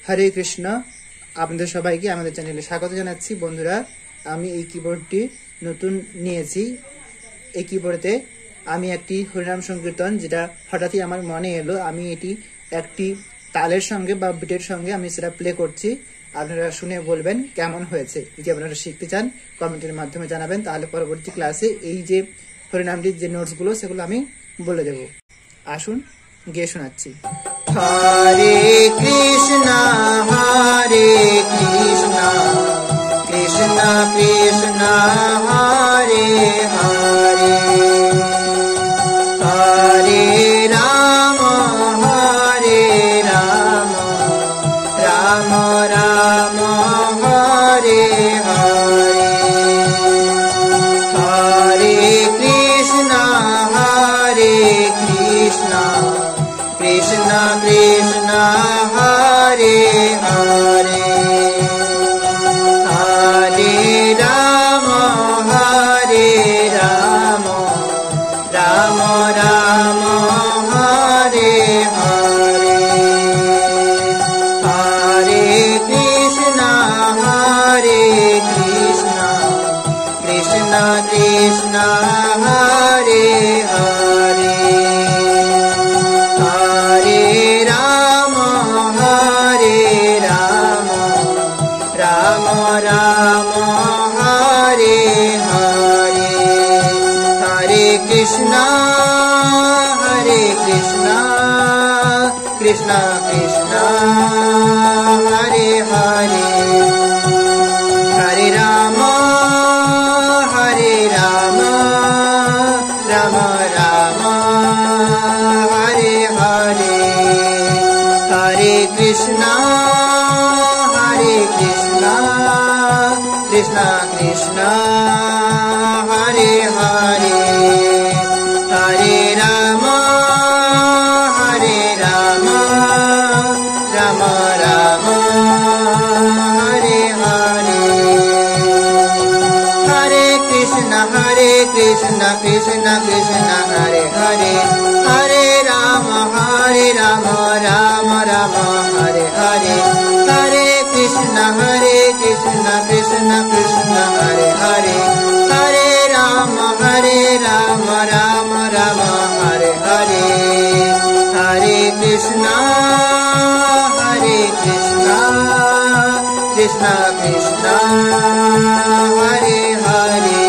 হরে কৃষ্ণ। আপনাদের সবাইকে আমাদের চ্যানেলে স্বাগত জানাচ্ছি। বন্ধুরা, আমি এই কিবোর্ডটি নতুন নিয়েছি। এই কিবোর্ডে আমি একটি হরিনাম সংকীর্তন, যেটা হঠাৎই আমার মনে এলো, আমি এটি একটি তালের সঙ্গে বা বিটের সঙ্গে আমি সেটা প্লে করছি। আপনারা শুনে বলবেন কেমন হয়েছে। যদি আপনারা শিখতে চান কমেন্টের মাধ্যমে জানাবেন, তাহলে পরবর্তী ক্লাসে এই যে হরিনামটির যে নোটসগুলো সেগুলো আমি বলে দেব। আসুন গিয়ে শোনাচ্ছি। হরে কৃষ্ণ হরে কৃষ্ণ কৃষ্ণ কৃষ্ণ হরে হরে, হরে রাম রাম রাম হরে হরে, হরে কৃষ্ণ কৃষ্ণ কৃষ্ণ হরে হরে, হরে রাম রাম রাম হরে হরে, হরে কৃষ্ণ কৃষ্ণ কৃষ্ণ হরে হরে, হরে রাম রাম রাম হরে হরে, হরে কৃষ্ণ কৃষ্ণ কৃষ্ণ হরে হরে, হরে রাম রাম রাম হরে হরে, হরে কৃষ্ণ কৃষ্ণ কৃষ্ণ হরে হরে, হরে রাম রাম রাম হরে হরে, হরে কৃষ্ণ কৃষ্ণ কৃষ্ণ হরে হরে, হরে রাম রাম রাম হরে হরে, হরে কৃষ্ণ কৃষ্ণ কৃষ্ণ হরে হরে, হরে রাম রাম রাম হরে হরে, হরে কৃষ্ণ কৃষ্ণ কৃষ্ণ হরে হরে,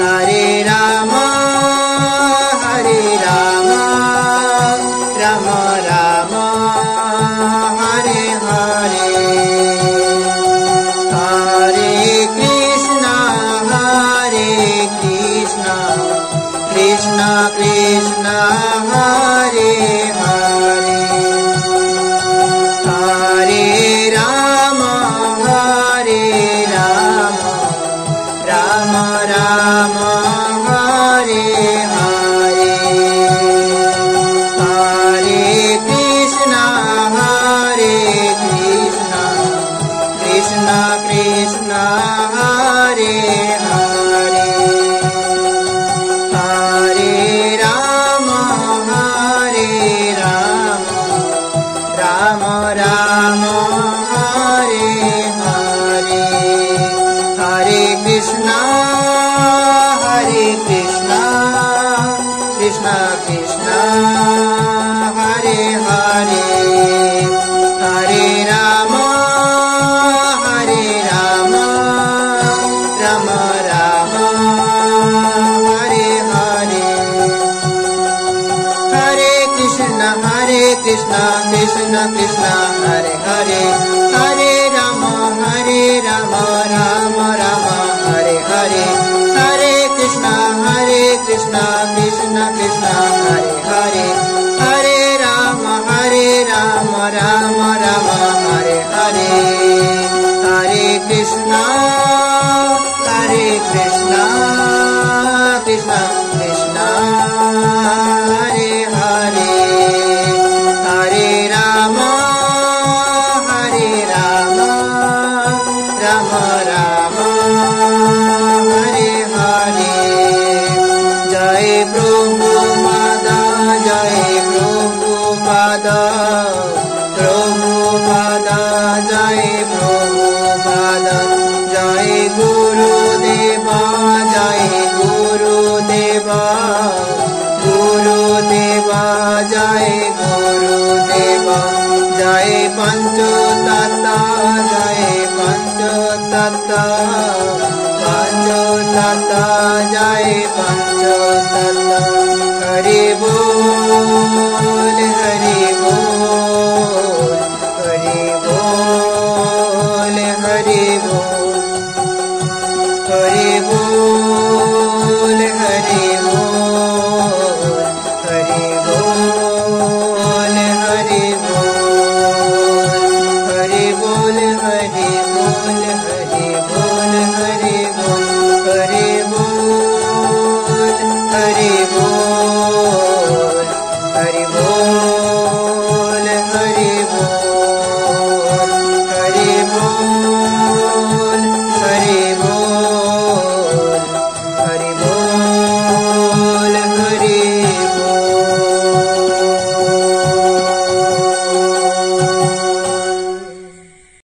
হরে রাম রাম রাম হরে হরে, হরে কৃষ্ণ কৃষ্ণ কৃষ্ণ হরে হরে, হরে রাম রাম রাম হরে হরে, হরে কৃষ্ণ কৃষ্ণ কৃষ্ণ হরে হরে, হরে রাম রাম রাম হরে হরে, হরে কৃষ্ণ কৃষ্ণ কৃষ্ণ হরে হরে, হরে রাম রাম রাম হরে হরে, হরে কৃষ্ণ কৃষ্ণ কৃষ্ণ হরে হরে, হরে রাম রাম রাম হরে হরে, হরে কৃষ্ণ কৃষ্ণ কৃষ্ণ হরে হরে, হরে রাম রাম রাম হরে হরে, হরে কৃষ্ণ কৃষ্ণ কৃষ্ণ হরে হরে, হরে রাম রাম রাম হরে হরে, জয় প্রভু মাতা জয় প্রভু পাদ প্রভু जय प्रभुपाद जय गुरुदेवा जय गुरुदेवा गुरुदेवा जय गुरुदेवा जय पंच